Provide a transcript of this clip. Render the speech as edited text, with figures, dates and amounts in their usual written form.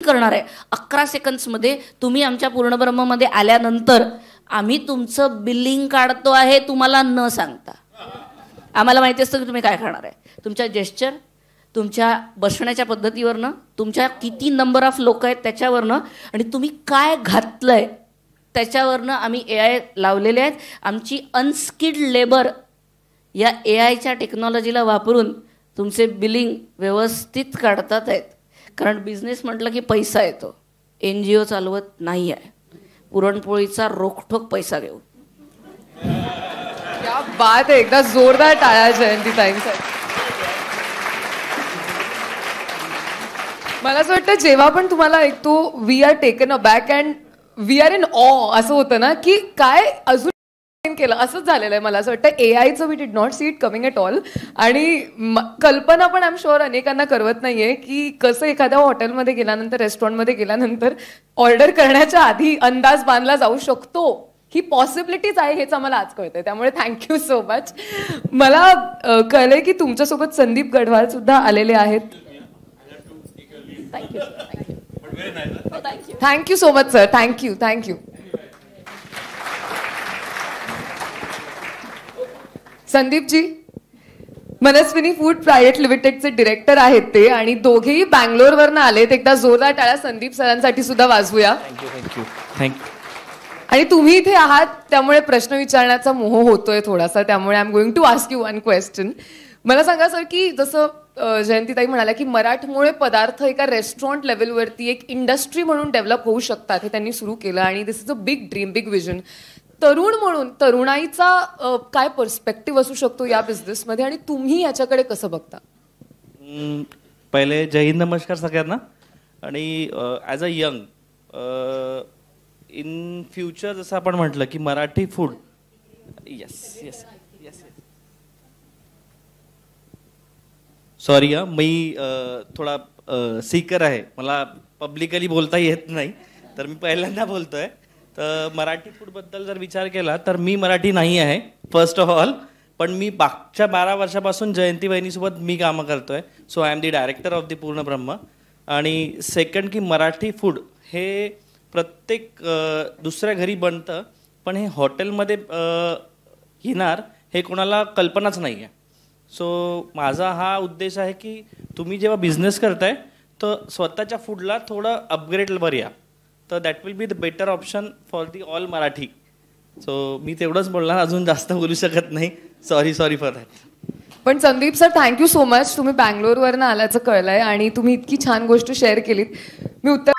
करणार आहे. 11 सेकंड्समध्ये तुम्ही आमच्या पूर्णब्रह्ममध्ये आल्यानंतर आम्ही तुमचं बिलिंग काढतो आहे तुम्हाला न सांगता. आम्हाला माहिती असतं की तुम्ही काय खाणार आहे. तुमच्या जेस्चर, तुमच्या बसण्याच्या पद्धतीवरनं, तुमच्या किती नंबर ऑफ लोक आहेत त्याच्यावरनं आणि तुम्ही काय घातलंय त्याच्यावरनं आम्ही AI लावलेले आहेत. आमची अनस्किल्ड लेबर या AIच्या टेक्नॉलॉजीला वापरून तुमचे बिलिंग व्यवस्थित काढतात आहेत. कारण बिझनेस म्हटलं की पैसा येतो. NGO चालवत नाही आहे. पुरणपोळीचा रोखठोक पैसा घेऊ. क्या बात आहे. एकदा जोरदार टाळ्या जयंती ताईंसाठी. मला असं वाटतं जेव्हा पण तुम्हाला ऐकतो we are taken aback and we are in awe असं होतं ना की काय अजून केलं असंच झालेलं आहे. मला असं वाटतं AIचं we did not see it coming at all. आणि कल्पना पण आय एम शुअर अनेकांना करवत नाहीये की कसं एखाद्या हॉटेलमध्ये गेल्यानंतर, रेस्टॉरंटमध्ये गेल्यानंतर ऑर्डर करण्याच्या आधी अंदाज बांधला जाऊ शकतो. ही पॉसिबिलिटीज आहे हेच आम्हाला आज कळतंय. त्यामुळे थँक्यू सो मच. मला कळलंय की तुमच्यासोबत संदीप गढवाल सुद्धा आलेले आहेत. Thank you so much sir. Thank you. Sandeepji Manaswini food private लिमिटेडचे डिरेक्टर आहेत ते आणि दोघेही बँगलोरवरनं आलेत. एकदा जोरदार टाळ्या संदीप सरांसाठी सुद्धा वाजवूया. थँक्यू. आणि तुम्ही इथे आहात त्यामुळे प्रश्न विचारण्याचा मोह होतोय थोडासा. त्यामुळे I am going to ask you one question. मला सांगा सर की जसं जयंतीताई म्हणाल्या की मराठमोळे पदार्थ एका रेस्टॉरंट लेवलवरती एक इंडस्ट्री म्हणून डेव्हलप होऊ शकतात हे त्यांनी सुरू केलं आणि this is a big dream, big vision. तरुण म्हणून तरुणाईचा काय पर्स्पेक्टिव्ह असू शकतो या बिझनेसमध्ये आणि तुम्ही याच्याकडे कसं बघता? पहिले जय हिंद, नमस्कार सगळ्यांना. आणि as a young in future जसं आपण म्हटलं की मराठी फूड येस सॉरी मी थोडा सीकर आहे, मला पब्लिकली बोलता येत नाही तर मी पहिल्यांदा बोलतोय. तर मराठी फूडबद्दल जर विचार केला तर मी मराठी नाही आहे फर्स्ट ऑफ ऑल. पण मी मागच्या 12 वर्षापासून जयंती वहिनीसोबत मी कामं करतोय. So I am the director of the Purna Brahma. आणि सेकंड की मराठी फूड हे प्रत्येक दुसऱ्या घरी बनतं पण हे हॉटेलमध्ये येणार हे कोणाला कल्पनाच नाही आहे. सो माझा हा उद्देश आहे की तुम्ही जेव्हा बिझनेस करताय तर स्वतःच्या फूडला थोडं अपग्रेडवर या, तर that will be the better option for the all Marathi. So मी तेवढंच बोलणार, अजून जास्त बोलू शकत नाही. Sorry for that. पण Sandeep sir thank you so much. तुम्ही बँगलोरवरनं आल्याचं कळलंय आणि तुम्ही इतकी छान गोष्ट शेअर केलीत. मी उत्तर